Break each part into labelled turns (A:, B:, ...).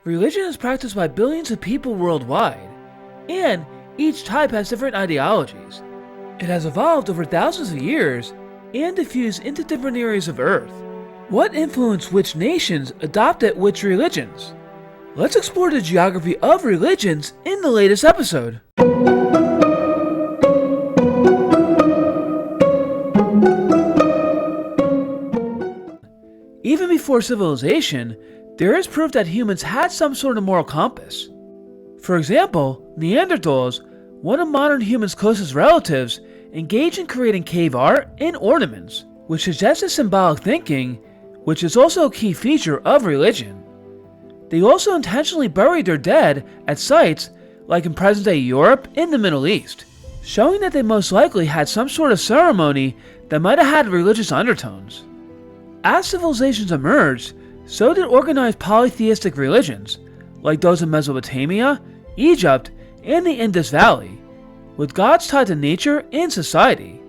A: Religion is practiced by billions of people worldwide, and each type has different ideologies. It has evolved over thousands of years and diffused into different areas of Earth. What influenced which nations adopted which religions? Let's explore the geography of religions in the latest episode. Even before civilization, there is proof that humans had some sort of moral compass. For example, Neanderthals, one of modern humans' closest relatives, engaged in creating cave art and ornaments, which suggests symbolic thinking, which is also a key feature of religion. They also intentionally buried their dead at sites like in present-day Europe and the Middle East, showing that they most likely had some sort of ceremony that might have had religious undertones. As civilizations emerged, so did organized polytheistic religions, like those in Mesopotamia, Egypt, and the Indus Valley, with gods tied to nature and society.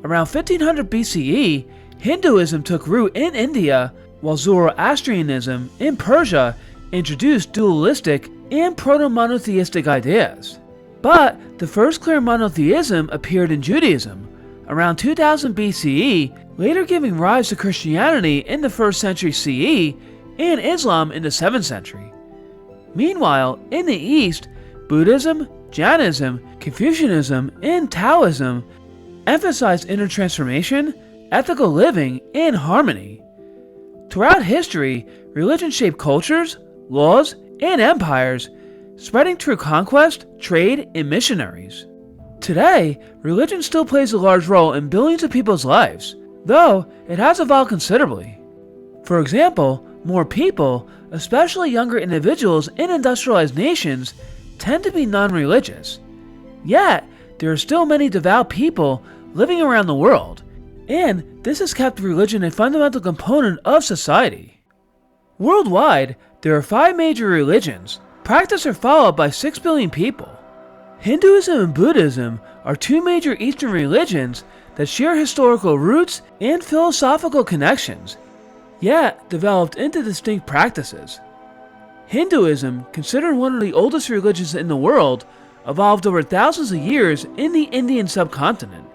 A: Around 1500 BCE, Hinduism took root in India, while Zoroastrianism in Persia introduced dualistic and proto-monotheistic ideas. But the first clear monotheism appeared in Judaism, around 2000 BCE, later giving rise to Christianity in the 1st century CE and Islam in the 7th century. Meanwhile, in the East, Buddhism, Jainism, Confucianism, and Taoism emphasized inner transformation, ethical living, and harmony. Throughout history, religion shaped cultures, laws, and empires, spreading through conquest, trade, and missionaries. Today, religion still plays a large role in billions of people's lives, though it has evolved considerably. For example, more people, especially younger individuals in industrialized nations, tend to be non-religious. Yet, there are still many devout people living around the world, and this has kept religion a fundamental component of society. Worldwide, there are 5 major religions, practiced or followed by 6 billion people. Hinduism and Buddhism are 2 major Eastern religions that share historical roots and philosophical connections, yet developed into distinct practices. Hinduism, considered one of the oldest religions in the world, evolved over thousands of years in the Indian subcontinent,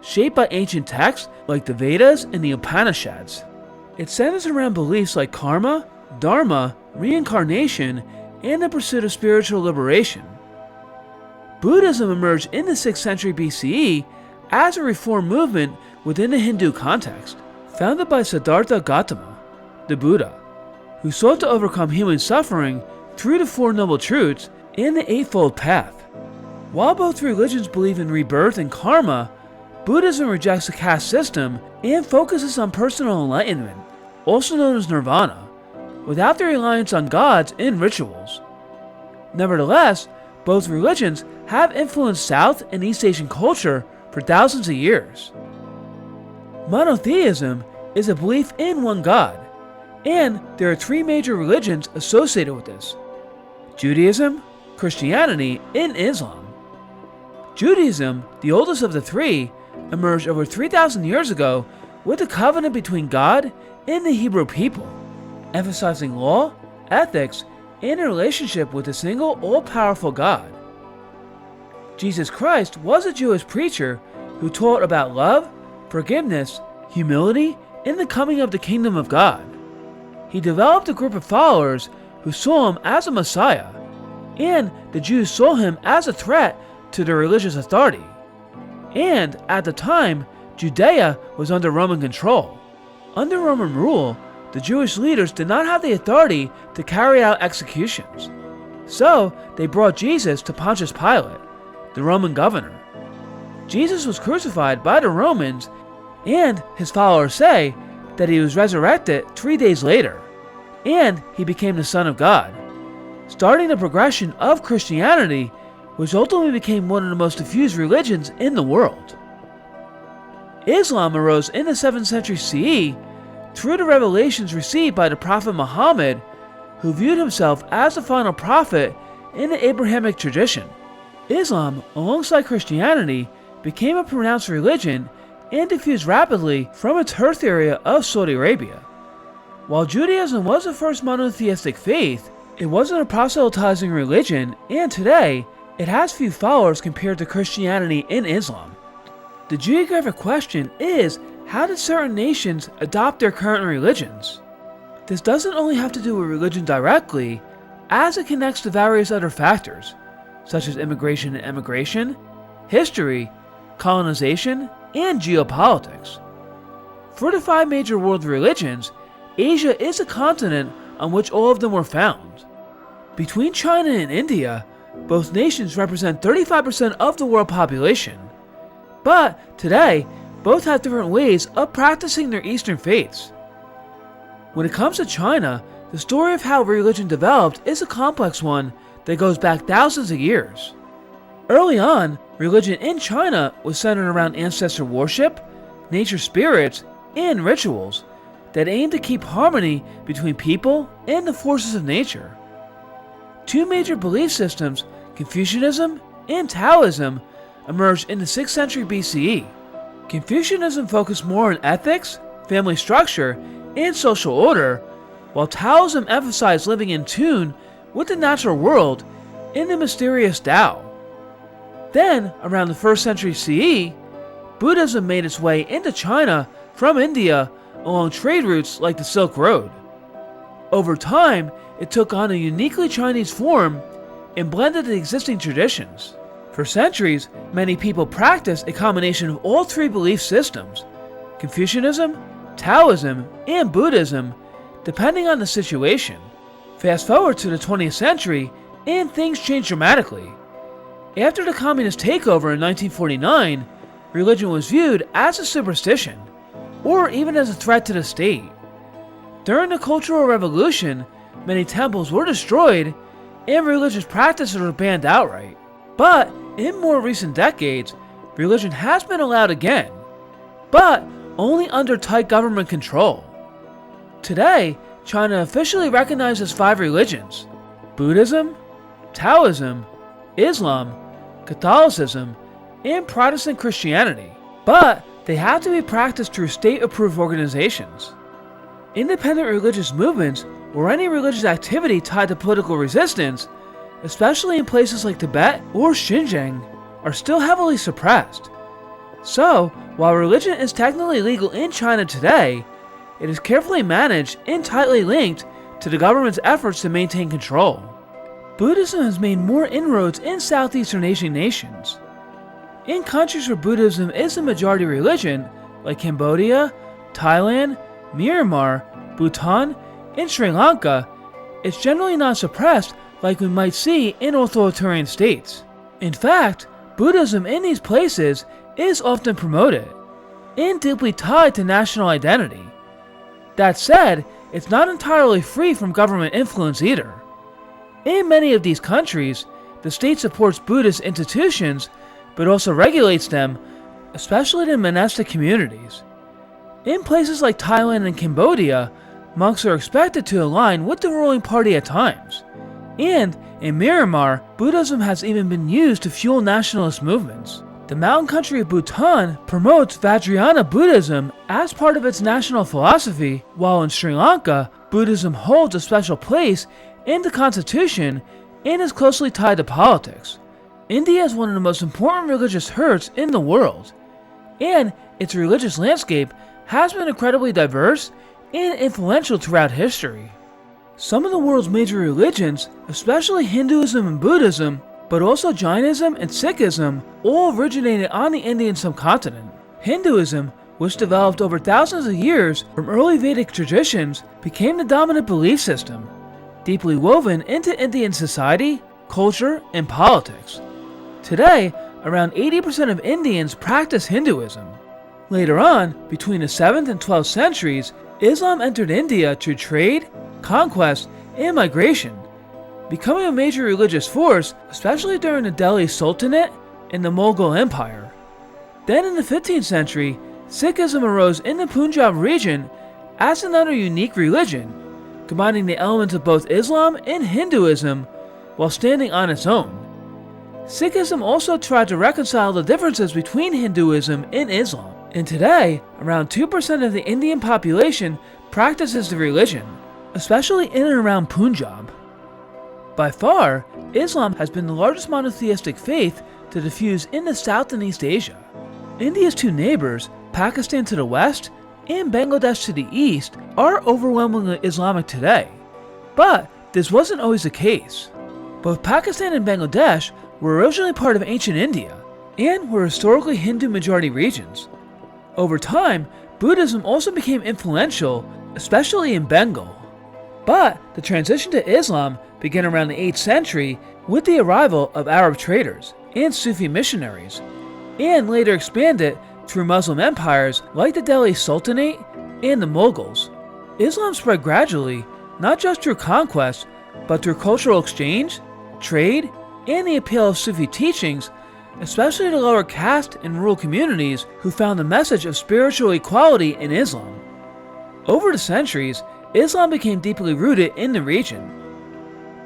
A: shaped by ancient texts like the Vedas and the Upanishads. It centers around beliefs like karma, dharma, reincarnation, and the pursuit of spiritual liberation. Buddhism emerged in the 6th century BCE as a reform movement within the Hindu context, founded by Siddhartha Gautama, the Buddha, who sought to overcome human suffering through the 4 Noble Truths and the Eightfold Path. While both religions believe in rebirth and karma, Buddhism rejects the caste system and focuses on personal enlightenment, also known as nirvana, without the reliance on gods and rituals. Nevertheless, both religions have influenced South and East Asian culture for thousands of years. Monotheism is a belief in one God, and there are 3 major religions associated with this: Judaism, Christianity, and Islam. Judaism, the oldest of the 3, emerged over 3,000 years ago with a covenant between God and the Hebrew people, emphasizing law, ethics, and a relationship with a single all-powerful God. Jesus Christ was a Jewish preacher who taught about love, forgiveness, humility, and the coming of the kingdom of God. He developed a group of followers who saw him as a Messiah, and the Jews saw him as a threat to their religious authority. And at the time, Judea was under Roman control. Under Roman rule, the Jewish leaders did not have the authority to carry out executions. So they brought Jesus to Pontius Pilate, the Roman governor. Jesus was crucified by the Romans, and his followers say that he was resurrected 3 days later, and he became the Son of God, starting the progression of Christianity, which ultimately became one of the most diffused religions in the world. Islam arose in the 7th century CE through the revelations received by the Prophet Muhammad, who viewed himself as the final prophet in the Abrahamic tradition. Islam, alongside Christianity, became a pronounced religion and diffused rapidly from its birth area of Saudi Arabia. While Judaism was the first monotheistic faith, It wasn't a proselytizing religion, and today, it has few followers compared to Christianity and Islam. The geographic question is, how did certain nations adopt their current religions? This doesn't only have to do with religion directly, as it connects to various other factors, such as immigration and emigration, history, colonization, and geopolitics. For the 5 major world religions, Asia is a continent on which all of them were found. Between China and India, both nations represent 35% of the world population. But today, both have different ways of practicing their Eastern faiths. When it comes to China, the story of how religion developed is a complex one that goes back thousands of years. Early on, religion in China was centered around ancestor worship, nature spirits, and rituals that aimed to keep harmony between people and the forces of nature. 2 major belief systems, Confucianism and Taoism, emerged in the 6th century BCE. Confucianism focused more on ethics, family structure, and social order, while Taoism emphasized living in tune with the natural world in the mysterious Tao. Then, around the 1st century CE, Buddhism made its way into China from India along trade routes like the Silk Road. Over time, it took on a uniquely Chinese form and blended the existing traditions. For centuries, many people practiced a combination of all 3 belief systems, Confucianism, Taoism, and Buddhism, depending on the situation. Fast forward to the 20th century, and things changed dramatically. After the communist takeover in 1949, religion was viewed as a superstition, or even as a threat to the state. During the Cultural Revolution, many temples were destroyed, and religious practices were banned outright. But in more recent decades, religion has been allowed again, but only under tight government control. Today, China officially recognizes 5 religions: Buddhism, Taoism, Islam, Catholicism, and Protestant Christianity, but they have to be practiced through state-approved organizations. Independent religious movements, or any religious activity tied to political resistance, especially in places like Tibet or Xinjiang, are still heavily suppressed. So, while religion is technically legal in China today, it is carefully managed and tightly linked to the government's efforts to maintain control. Buddhism has made more inroads in Southeastern Asian nations. In countries where Buddhism is the majority religion, like Cambodia, Thailand, Myanmar, Bhutan, and Sri Lanka, it's generally not suppressed like we might see in authoritarian states. In fact, Buddhism in these places is often promoted and deeply tied to national identity. That said, it's not entirely free from government influence either. In many of these countries, the state supports Buddhist institutions but also regulates them, especially in monastic communities. In places like Thailand and Cambodia, monks are expected to align with the ruling party at times. And in Myanmar, Buddhism has even been used to fuel nationalist movements. The mountain country of Bhutan promotes Vajrayana Buddhism as part of its national philosophy, while in Sri Lanka, Buddhism holds a special place in the constitution and is closely tied to politics. India is one of the most important religious herds in the world, and its religious landscape has been incredibly diverse and influential throughout history. Some of the world's major religions, especially Hinduism and Buddhism, but also Jainism and Sikhism, all originated on the Indian subcontinent. Hinduism, which developed over thousands of years from early Vedic traditions, became the dominant belief system, deeply woven into Indian society, culture, and politics. Today, around 80% of Indians practice Hinduism. Later on, between the 7th and 12th centuries, Islam entered India through trade, conquest, and migration, becoming a major religious force, especially during the Delhi Sultanate and the Mughal Empire. Then in the 15th century, Sikhism arose in the Punjab region as another unique religion, combining the elements of both Islam and Hinduism while standing on its own. Sikhism also tried to reconcile the differences between Hinduism and Islam, and today, around 2% of the Indian population practices the religion, especially in and around Punjab. By far, Islam has been the largest monotheistic faith to diffuse into South and East Asia. India's two neighbors, Pakistan to the west and Bangladesh to the east, are overwhelmingly Islamic today. But this wasn't always the case. Both Pakistan and Bangladesh were originally part of ancient India and were historically Hindu majority regions. Over time, Buddhism also became influential, especially in Bengal. But the transition to Islam began around the 8th century with the arrival of Arab traders and Sufi missionaries, and later expanded through Muslim empires like the Delhi Sultanate and the Mughals. Islam spread gradually, not just through conquest, but through cultural exchange, trade, and the appeal of Sufi teachings, especially to lower caste and rural communities who found the message of spiritual equality in Islam. Over the centuries, Islam became deeply rooted in the region.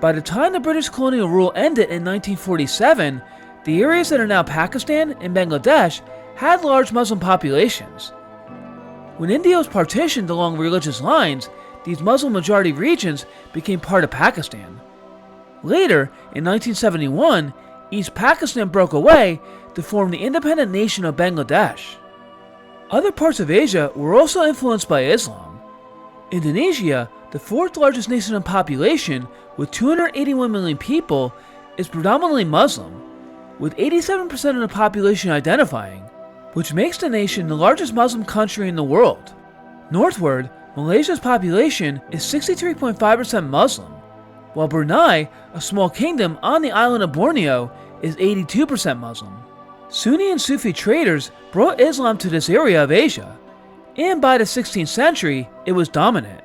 A: By the time the British colonial rule ended in 1947, the areas that are now Pakistan and Bangladesh had large Muslim populations. When India was partitioned along religious lines, these Muslim-majority regions became part of Pakistan. Later, in 1971, East Pakistan broke away to form the independent nation of Bangladesh. Other parts of Asia were also influenced by Islam. Indonesia, the fourth largest nation in population with 281 million people, is predominantly Muslim, with 87% of the population identifying, which makes the nation the largest Muslim country in the world. Northward, Malaysia's population is 63.5% Muslim, while Brunei, a small kingdom on the island of Borneo, is 82% Muslim. Sunni and Sufi traders brought Islam to this area of Asia, and by the 16th century, it was dominant.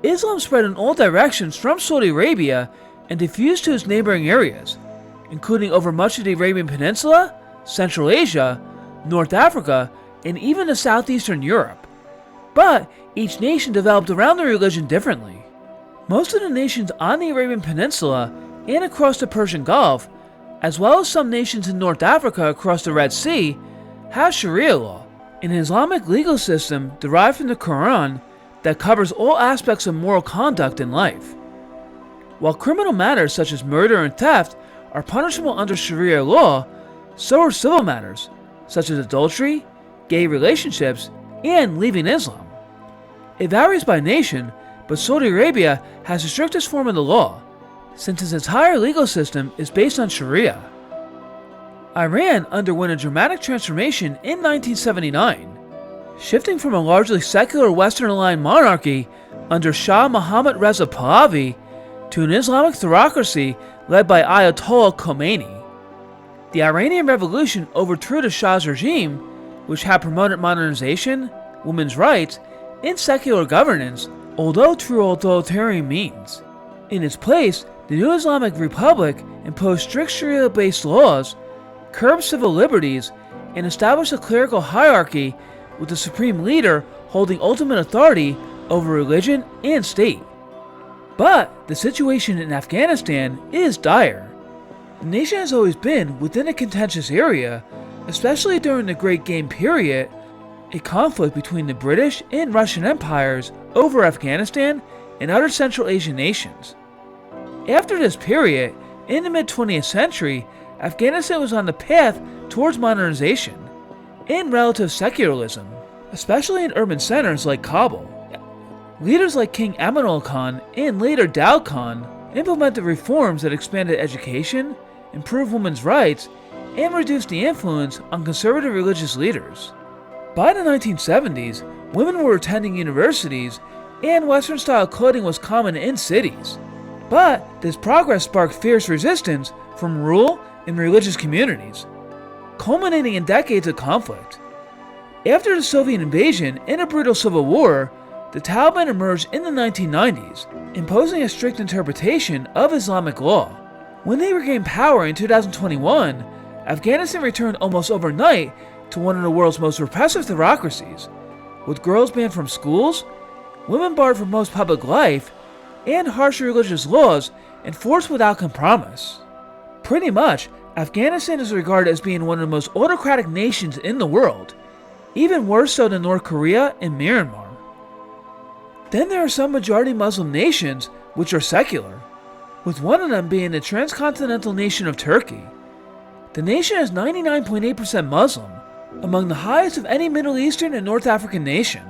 A: Islam spread in all directions from Saudi Arabia and diffused to its neighboring areas, including over much of the Arabian Peninsula, Central Asia, North Africa, and even to southeastern Europe. But each nation developed around their religion differently. Most of the nations on the Arabian Peninsula and across the Persian Gulf, as well as some nations in North Africa across the Red Sea, have Sharia law, an Islamic legal system derived from the Quran that covers all aspects of moral conduct in life. While criminal matters such as murder and theft are punishable under Sharia law, so are civil matters such as adultery, gay relationships, and leaving Islam. It varies by nation, but Saudi Arabia has the strictest form of the law, since its entire legal system is based on Sharia. Iran underwent a dramatic transformation in 1979, shifting from a largely secular Western-aligned monarchy under Shah Mohammad Reza Pahlavi to an Islamic theocracy led by Ayatollah Khomeini. The Iranian Revolution overthrew the Shah's regime, which had promoted modernization, women's rights, and secular governance, although through authoritarian means. In its place, the new Islamic Republic imposed strict Sharia-based laws, curbed civil liberties, and established a clerical hierarchy with the supreme leader holding ultimate authority over religion and state. But the situation in Afghanistan is dire. The nation has always been within a contentious area, especially during the Great Game period, a conflict between the British and Russian empires over Afghanistan and other Central Asian nations. After this period, in the mid-20th century, Afghanistan was on the path towards modernization and relative secularism, especially in urban centers like Kabul. Leaders like King Amanullah Khan and later Daud Khan implemented reforms that expanded education, improved women's rights, and reduced the influence on conservative religious leaders. By the 1970s, women were attending universities and Western-style clothing was common in cities. But this progress sparked fierce resistance from rural and religious communities, culminating in decades of conflict. After the Soviet invasion and a brutal civil war, the Taliban emerged in the 1990s, imposing a strict interpretation of Islamic law. When they regained power in 2021, Afghanistan returned almost overnight to one of the world's most repressive theocracies, with girls banned from schools, women barred from most public life, and harsh religious laws enforced without compromise. Pretty much, Afghanistan is regarded as being one of the most autocratic nations in the world, even worse so than North Korea and Myanmar. Then there are some majority Muslim nations which are secular. with one of them being the transcontinental nation of Turkey. The nation is 99.8% Muslim, among the highest of any Middle Eastern and North African nation.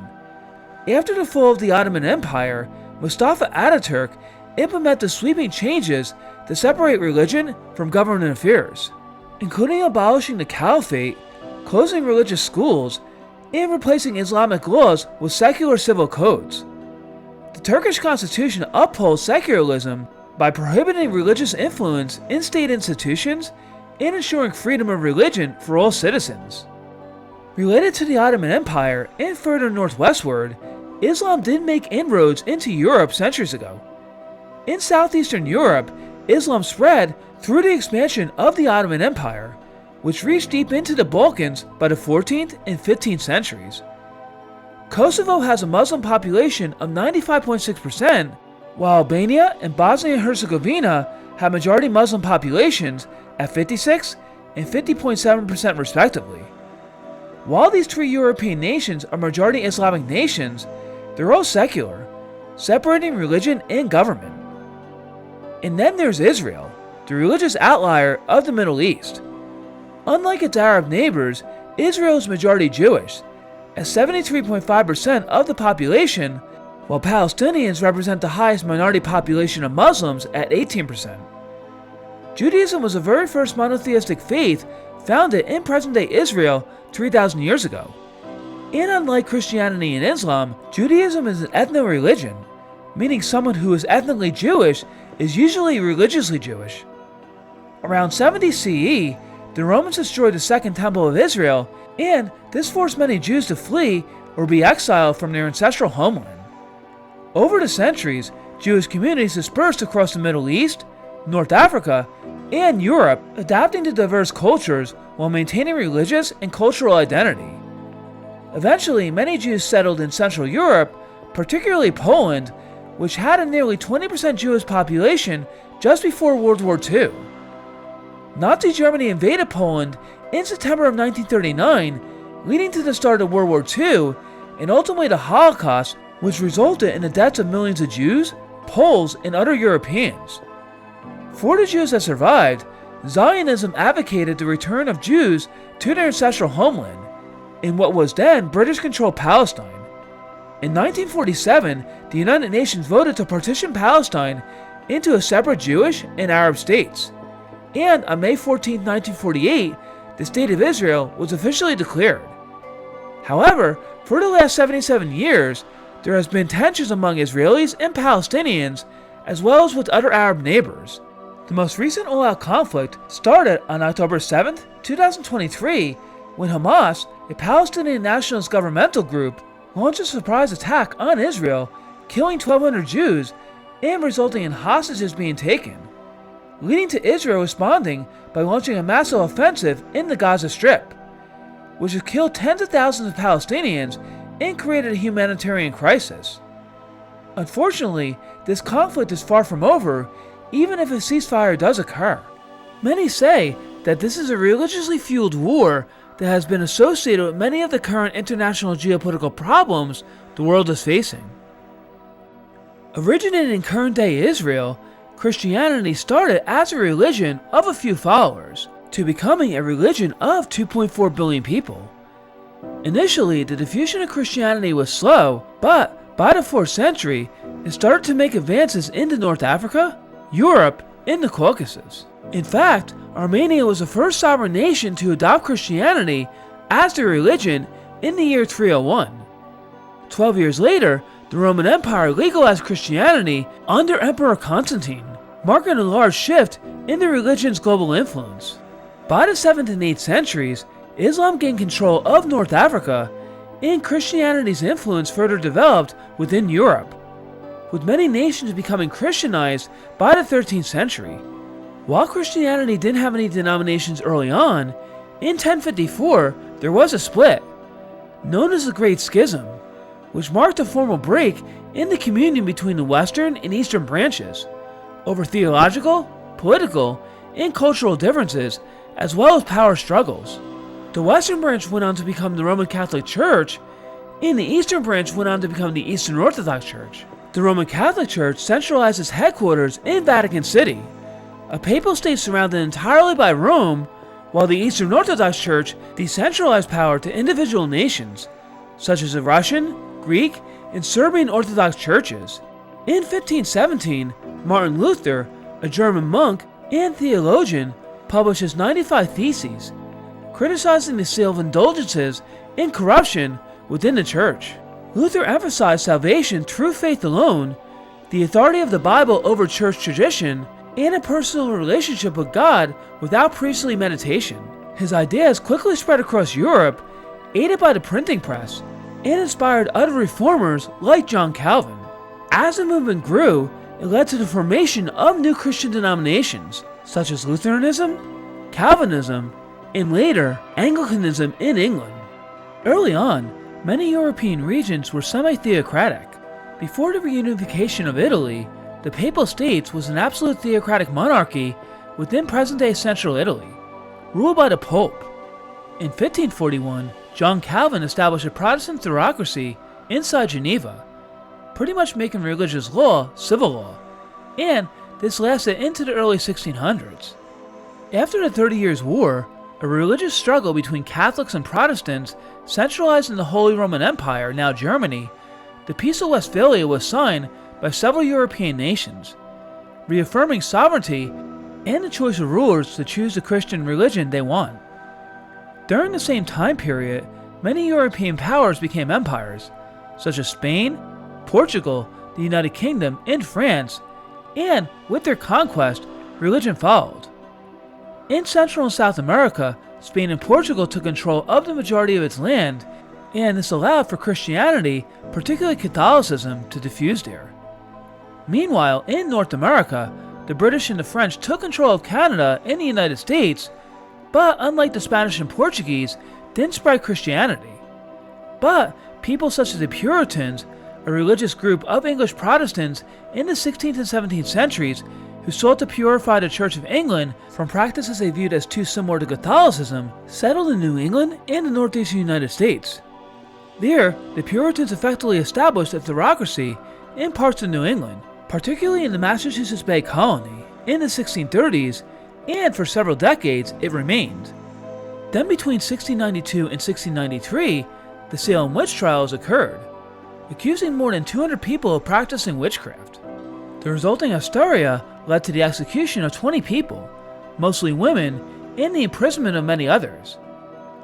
A: After the fall of the Ottoman Empire, Mustafa Ataturk implemented sweeping changes to separate religion from government affairs, including abolishing the caliphate, closing religious schools, and replacing Islamic laws with secular civil codes. The Turkish constitution upholds secularism by prohibiting religious influence in state institutions and ensuring freedom of religion for all citizens. Related to the Ottoman Empire and further northwestward, Islam did make inroads into Europe centuries ago. In southeastern Europe, Islam spread through the expansion of the Ottoman Empire, which reached deep into the Balkans by the 14th and 15th centuries. Kosovo has a Muslim population of 95.6%, while Albania and Bosnia and Herzegovina have majority Muslim populations at 56 and 50.7% respectively. While these three European nations are majority Islamic nations, they're all secular, separating religion and government. And then there's Israel, the religious outlier of the Middle East. Unlike its Arab neighbors, Israel is majority Jewish, at 73.5% of the population, while Palestinians represent the highest minority population of Muslims at 18%. Judaism was the very first monotheistic faith founded in present-day Israel 3,000 years ago. And unlike Christianity and Islam, Judaism is an ethno-religion, meaning someone who is ethnically Jewish is usually religiously Jewish. Around 70 CE, the Romans destroyed the Second Temple of Israel, and this forced many Jews to flee or be exiled from their ancestral homeland. Over the centuries, Jewish communities dispersed across the Middle East, North Africa, and Europe, adapting to diverse cultures while maintaining religious and cultural identity. Eventually, many Jews settled in Central Europe, particularly Poland, which had a nearly 20% Jewish population just before World War II. Nazi Germany invaded Poland in September of 1939, leading to the start of World War II and ultimately the Holocaust, which resulted in the deaths of millions of Jews, Poles, and other Europeans. For the Jews that survived, Zionism advocated the return of Jews to their ancestral homeland, in what was then British-controlled Palestine. In 1947, the United Nations voted to partition Palestine into a separate Jewish and Arab states, and on May 14, 1948, the State of Israel was officially declared. However, for the last 77 years, there has been tensions among Israelis and Palestinians, as well as with other Arab neighbors. The most recent all-out conflict started on October 7, 2023, when Hamas, a Palestinian nationalist governmental group, launched a surprise attack on Israel, killing 1,200 Jews and resulting in hostages being taken, leading to Israel responding by launching a massive offensive in the Gaza Strip, which has killed tens of thousands of Palestinians and created a humanitarian crisis. Unfortunately, this conflict is far from over, even if a ceasefire does occur. Many say that this is a religiously fueled war that has been associated with many of the current international geopolitical problems the world is facing. Originating in current-day Israel, Christianity started as a religion of a few followers, to becoming a religion of 2.4 billion people. Initially, the diffusion of Christianity was slow, but by the 4th century, it started to make advances into North Africa, Europe, and the Caucasus. In fact, Armenia was the first sovereign nation to adopt Christianity as their religion in the year 301. 12 years later, the Roman Empire legalized Christianity under Emperor Constantine, marking a large shift in the religion's global influence. By the 7th and 8th centuries, Islam gained control of North Africa, and Christianity's influence further developed within Europe, with many nations becoming Christianized by the 13th century. While Christianity didn't have any denominations early on, in 1054 there was a split, known as the Great Schism, which marked a formal break in the communion between the Western and Eastern branches, over theological, political, and cultural differences, as well as power struggles. The Western branch went on to become the Roman Catholic Church, and the Eastern branch went on to become the Eastern Orthodox Church. The Roman Catholic Church centralized its headquarters in Vatican City, a papal state surrounded entirely by Rome, while the Eastern Orthodox Church decentralized power to individual nations, such as the Russian, Greek, and Serbian Orthodox churches. In 1517, Martin Luther, a German monk and theologian, published his 95 Theses, criticizing the sale of indulgences and corruption within the church. Luther emphasized salvation through faith alone, the authority of the Bible over church tradition, and a personal relationship with God without priestly meditation. His ideas quickly spread across Europe, aided by the printing press, and inspired other reformers like John Calvin. As the movement grew, it led to the formation of new Christian denominations, such as Lutheranism, Calvinism, and later Anglicanism in England. Early on, many European regions were semi-theocratic. Before the reunification of Italy, the Papal States was an absolute theocratic monarchy within present-day central Italy, ruled by the Pope. In 1541, John Calvin established a Protestant theocracy inside Geneva, pretty much making religious law civil law, and this lasted into the early 1600s. After the 30 Years' War, a religious struggle between Catholics and Protestants centralized in the Holy Roman Empire, now Germany, the Peace of Westphalia was signed by several European nations, reaffirming sovereignty and the choice of rulers to choose the Christian religion they want. During the same time period, many European powers became empires, such as Spain, Portugal, the United Kingdom, and France, and with their conquest, religion followed. In Central and South America, Spain and Portugal took control of the majority of its land, and this allowed for Christianity, particularly Catholicism, to diffuse there. Meanwhile, in North America, the British and the French took control of Canada and the United States, but unlike the Spanish and Portuguese, didn't spread Christianity. But people such as the Puritans, a religious group of English Protestants in the 16th and 17th centuries who sought to purify the Church of England from practices they viewed as too similar to Catholicism, settled in New England and the northeastern United States. There, the Puritans effectively established a theocracy in parts of New England, particularly in the Massachusetts Bay Colony, in the 1630s, and for several decades it remained. Then between 1692 and 1693, the Salem witch trials occurred, accusing more than 200 people of practicing witchcraft. The resulting hysteria led to the execution of 20 people, mostly women, and the imprisonment of many others.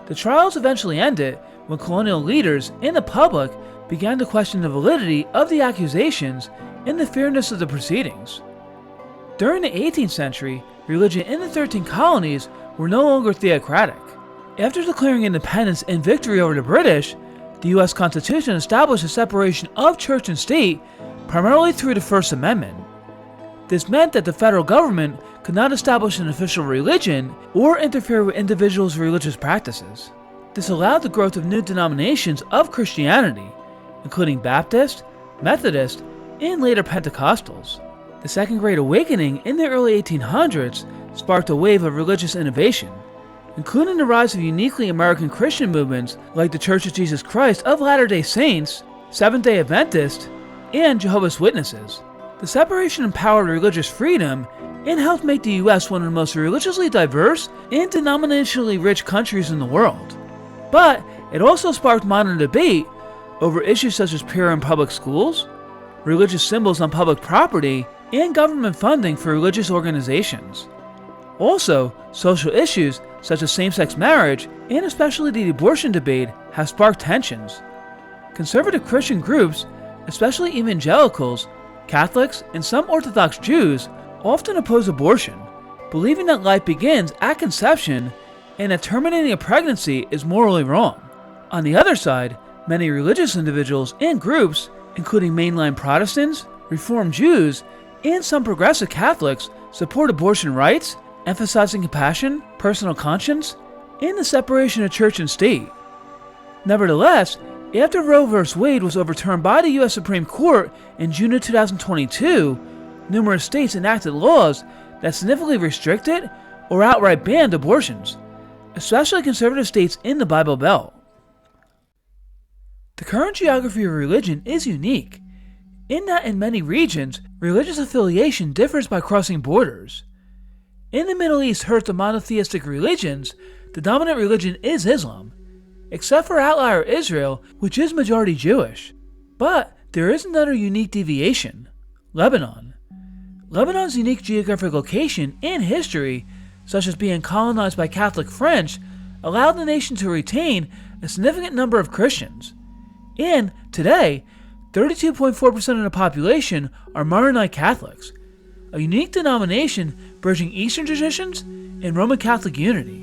A: The trials eventually ended when colonial leaders and the public began to question the validity of the accusations and the fairness of the proceedings. During the 18th century, religion in the 13 colonies were no longer theocratic. After declaring independence and victory over the British, the U.S. Constitution established a separation of church and state primarily through the First Amendment. This meant that the federal government could not establish an official religion or interfere with individuals' religious practices. This allowed the growth of new denominations of Christianity, including Baptist, Methodist, and later Pentecostals. The Second Great Awakening in the early 1800s sparked a wave of religious innovation, including the rise of uniquely American Christian movements like the Church of Jesus Christ of Latter-day Saints, Seventh-day Adventists, and Jehovah's Witnesses. The separation empowered religious freedom and helped make the U.S. one of the most religiously diverse and denominationally rich countries in the world. But it also sparked modern debate over issues such as prayer in public schools, religious symbols on public property, and government funding for religious organizations. Also, social issues such as same-sex marriage, and especially the abortion debate, have sparked tensions. Conservative Christian groups, especially evangelicals, Catholics, and some Orthodox Jews, often oppose abortion, believing that life begins at conception and that terminating a pregnancy is morally wrong. On the other side, many religious individuals and groups, including mainline Protestants, Reformed Jews, and some progressive Catholics, support abortion rights, emphasizing compassion, personal conscience, and the separation of church and state. Nevertheless, after Roe v. Wade was overturned by the U.S. Supreme Court in June of 2022, numerous states enacted laws that significantly restricted or outright banned abortions, especially conservative states in the Bible Belt. The current geography of religion is unique. in that in many regions, religious affiliation differs by crossing borders. In the Middle East heard of monotheistic religions, the dominant religion is Islam, except for outlier Israel, which is majority Jewish. But there is another unique deviation: Lebanon. Lebanon's unique geographic location and history, such as being colonized by Catholic French, allowed the nation to retain a significant number of Christians. And today, 32.4% of the population are Maronite Catholics, a unique denomination bridging Eastern traditions and Roman Catholic unity.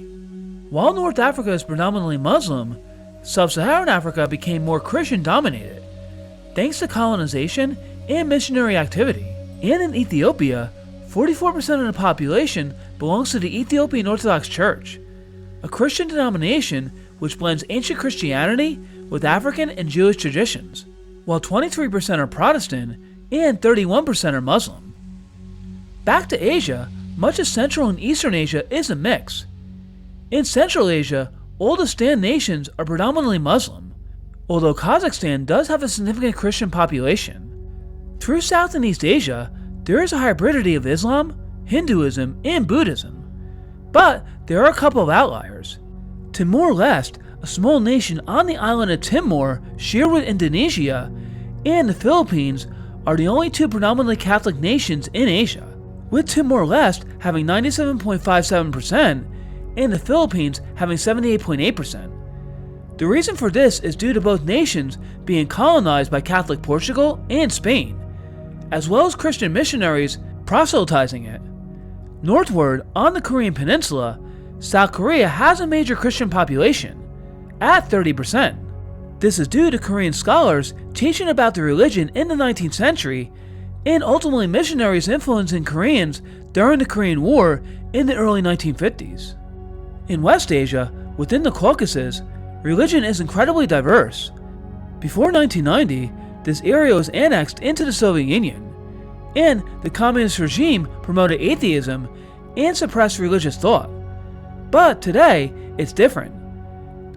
A: While North Africa is predominantly Muslim, Sub-Saharan Africa became more Christian-dominated, thanks to colonization and missionary activity. And in Ethiopia, 44% of the population belongs to the Ethiopian Orthodox Church, a Christian denomination which blends ancient Christianity with African and Jewish traditions, while 23% are Protestant and 31% are Muslim. Back to Asia, much of Central and Eastern Asia is a mix. In Central Asia, all the Stan nations are predominantly Muslim, although Kazakhstan does have a significant Christian population. Through South and East Asia, there is a hybridity of Islam, Hinduism, and Buddhism. But there are a couple of outliers. Timor-Leste, a small nation on the island of Timor shared with Indonesia, and the Philippines are the only two predominantly Catholic nations in Asia, with Timor-Leste having 97.57% and the Philippines having 78.8%. The reason for this is due to both nations being colonized by Catholic Portugal and Spain, as well as Christian missionaries proselytizing it. Northward, on the Korean Peninsula, South Korea has a major Christian population, at 30%. This is due to Korean scholars teaching about the religion in the 19th century, and ultimately missionaries influencing Koreans during the Korean War in the early 1950s. In West Asia, within the Caucasus, religion is incredibly diverse. Before 1990, this area was annexed into the Soviet Union, and the communist regime promoted atheism and suppressed religious thought. But today, it's different.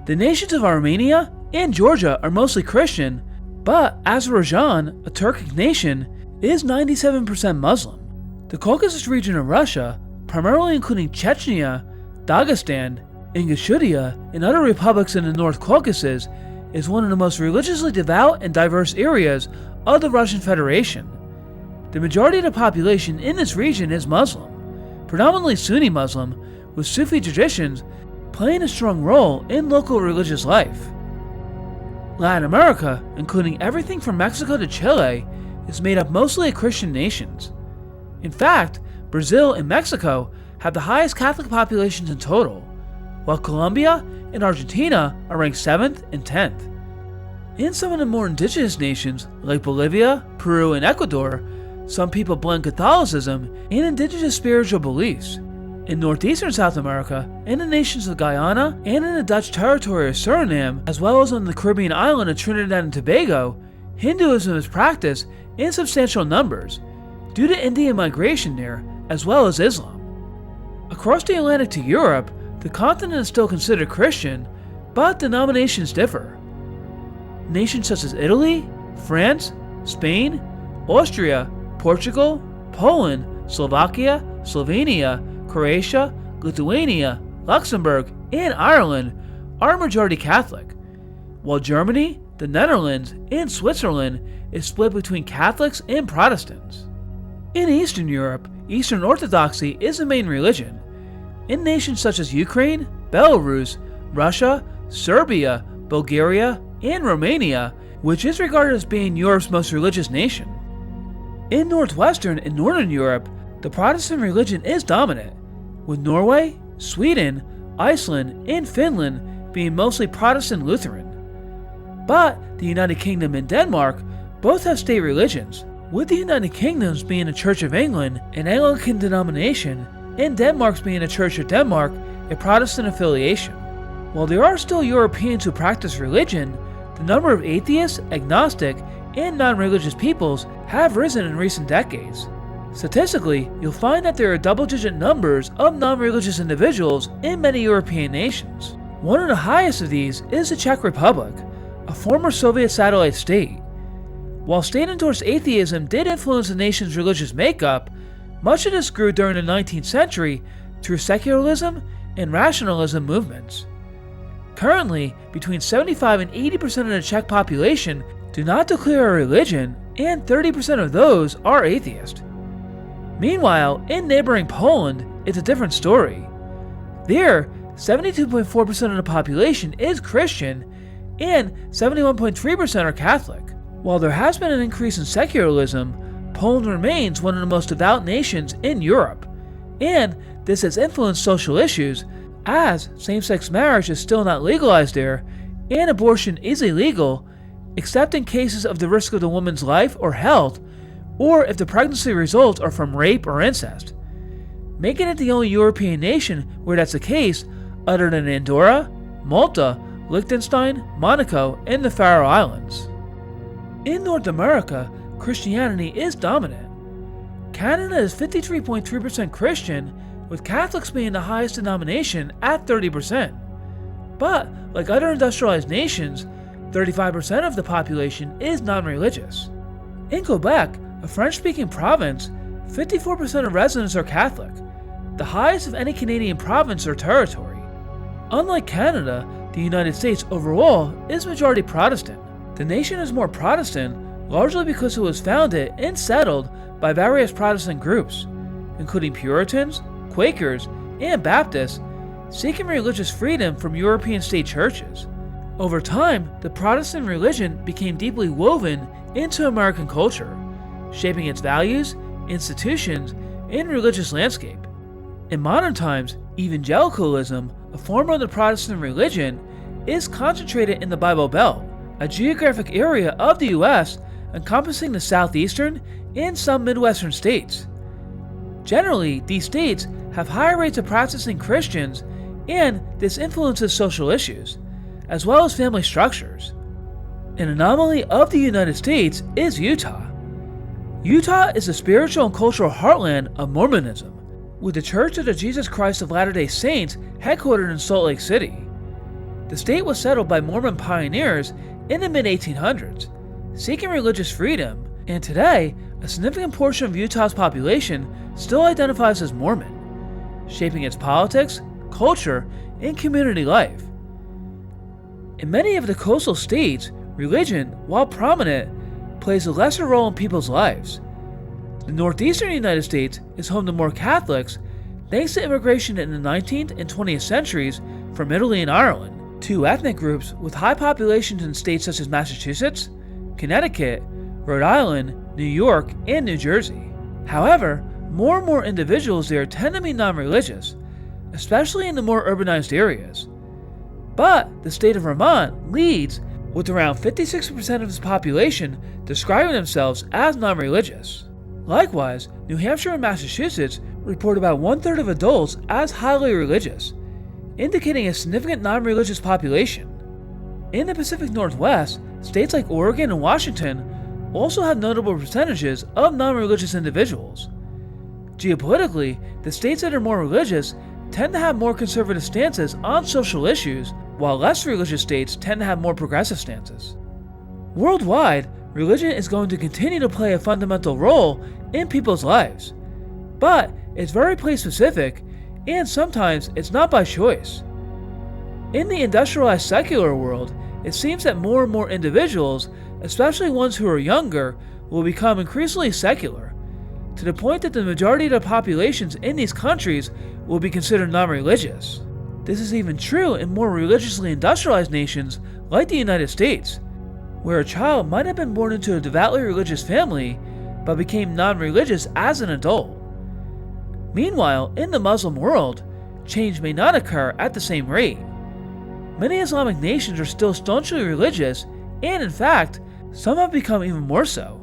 A: The nations of Armenia and Georgia are mostly Christian, but Azerbaijan, a Turkic nation, is 97% Muslim. The Caucasus region of Russia, primarily including Chechnya, Dagestan, Ingushetia, and other republics in the North Caucasus, is one of the most religiously devout and diverse areas of the Russian Federation. The majority of the population in this region is Muslim, predominantly Sunni Muslim, with Sufi traditions playing a strong role in local religious life. Latin America, including everything from Mexico to Chile, is made up mostly of Christian nations. In fact, Brazil and Mexico have the highest Catholic populations in total, while Colombia and Argentina are ranked 7th and 10th. In some of the more indigenous nations, like Bolivia, Peru, and Ecuador, some people blend Catholicism and indigenous spiritual beliefs. In northeastern South America, in the nations of Guyana, and in the Dutch territory of Suriname, as well as on the Caribbean island of Trinidad and Tobago, Hinduism is practiced in substantial numbers, due to Indian migration there, as well as Islam. Across the Atlantic to Europe, the continent is still considered Christian, but denominations differ. Nations such as Italy, France, Spain, Austria, Portugal, Poland, Slovakia, Slovenia, Croatia, Lithuania, Luxembourg, and Ireland are majority Catholic, while Germany, the Netherlands, and Switzerland is split between Catholics and Protestants. In Eastern Europe, Eastern Orthodoxy is the main religion. In nations such as Ukraine, Belarus, Russia, Serbia, Bulgaria, and Romania, which is regarded as being Europe's most religious nation. In Northwestern and Northern Europe, the Protestant religion is dominant, with Norway, Sweden, Iceland, and Finland being mostly Protestant Lutheran. But the United Kingdom and Denmark both have state religions, with the United Kingdom's being the Church of England, an Anglican denomination, and Denmark's being the Church of Denmark, a Protestant affiliation. While there are still Europeans who practice religion, the number of atheists, agnostic, and non-religious peoples have risen in recent decades. Statistically, you'll find that there are double-digit numbers of non-religious individuals in many European nations. One of the highest of these is the Czech Republic, a former Soviet satellite state. While state-endorsed atheism did influence the nation's religious makeup, much of this grew during the 19th century through secularism and rationalism movements. Currently, between 75 and 80% of the Czech population do not declare a religion, and 30% of those are atheist. Meanwhile, in neighboring Poland, it's a different story. There, 72.4% of the population is Christian, and 71.3% are Catholic. While there has been an increase in secularism, Poland remains one of the most devout nations in Europe, and this has influenced social issues, as same-sex marriage is still not legalized there, and abortion is illegal, except in cases of the risk of the woman's life or health, or if the pregnancy results are from rape or incest, making it the only European nation where that's the case, other than Andorra, Malta, Liechtenstein, Monaco, and the Faroe Islands. In North America, Christianity is dominant. Canada is 53.3% Christian, with Catholics being the highest denomination at 30%. But, like other industrialized nations, 35% of the population is non-religious. In Quebec, a French-speaking province, 54% of residents are Catholic, the highest of any Canadian province or territory. Unlike Canada, the United States overall is majority Protestant. The nation is more Protestant largely because it was founded and settled by various Protestant groups, including Puritans, Quakers, and Baptists, seeking religious freedom from European state churches. Over time, the Protestant religion became deeply woven into American culture, shaping its values, institutions, and religious landscape. In modern times, evangelicalism, a form of the Protestant religion, is concentrated in the Bible Belt, a geographic area of the U.S. encompassing the southeastern and some Midwestern states. Generally, these states have higher rates of practicing Christians, and this influences social issues, as well as family structures. An anomaly of the United States is Utah. Utah is the spiritual and cultural heartland of Mormonism, with the Church of the Jesus Christ of Latter-day Saints headquartered in Salt Lake City. The state was settled by Mormon pioneers in the mid-1800s, seeking religious freedom, and today, a significant portion of Utah's population still identifies as Mormon, shaping its politics, culture, and community life. In many of the coastal states, religion, while prominent, plays a lesser role in people's lives. The northeastern United States is home to more Catholics thanks to immigration in the 19th and 20th centuries from Italy and Ireland, two ethnic groups with high populations in states such as Massachusetts, Connecticut, Rhode Island, New York, and New Jersey. However, more and more individuals there tend to be non-religious, especially in the more urbanized areas. But the state of Vermont leads, with around 56% of its population describing themselves as non-religious. Likewise, New Hampshire and Massachusetts report about one-third of adults as highly religious, indicating a significant non-religious population. In the Pacific Northwest, states like Oregon and Washington also have notable percentages of non-religious individuals. Geopolitically, the states that are more religious tend to have more conservative stances on social issues, while less religious states tend to have more progressive stances. Worldwide, religion is going to continue to play a fundamental role in people's lives, but it's very place-specific, and sometimes it's not by choice. In the industrialized secular world, it seems that more and more individuals, especially ones who are younger, will become increasingly secular, to the point that the majority of the populations in these countries will be considered non-religious. This is even true in more religiously industrialized nations like the United States, where a child might have been born into a devoutly religious family but became non-religious as an adult. Meanwhile, in the Muslim world, change may not occur at the same rate. Many Islamic nations are still staunchly religious, and in fact, some have become even more so,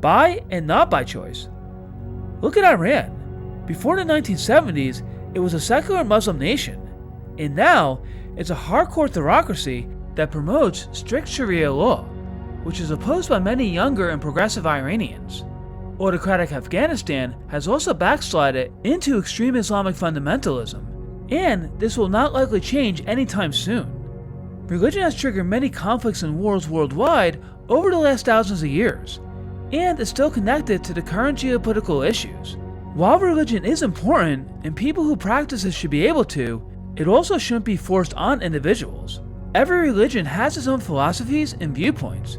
A: by and not by choice. Look at Iran. Before the 1970s, it was a secular Muslim nation, and now it's a hardcore theocracy that promotes strict Sharia law, which is opposed by many younger and progressive Iranians. Autocratic Afghanistan has also backslided into extreme Islamic fundamentalism, and this will not likely change anytime soon. Religion has triggered many conflicts and wars worldwide over the last thousands of years, and is still connected to the current geopolitical issues. While religion is important and people who practice it should be able to, it also shouldn't be forced on individuals. Every religion has its own philosophies and viewpoints,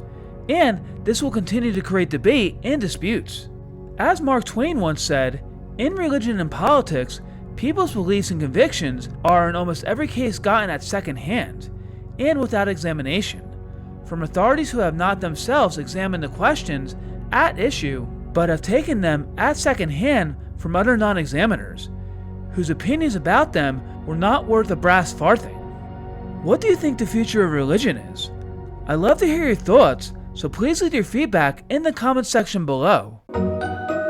A: and this will continue to create debate and disputes. As Mark Twain once said, in religion and politics, people's beliefs and convictions are in almost every case gotten at second hand, and without examination, from authorities who have not themselves examined the questions at issue, but have taken them at second hand from other non-examiners, whose opinions about them were not worth a brass farthing. What do you think the future of religion is? I'd love to hear your thoughts, so please leave your feedback in the comments section below.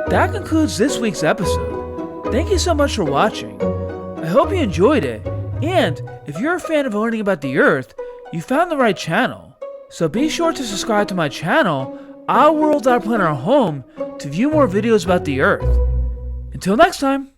A: That concludes this week's episode. Thank you so much for watching. I hope you enjoyed it, and if you're a fan of learning about the Earth, you found the right channel. So be sure to subscribe to my channel, Our World, Our Planet, Our Home, to view more videos about the Earth. Until next time!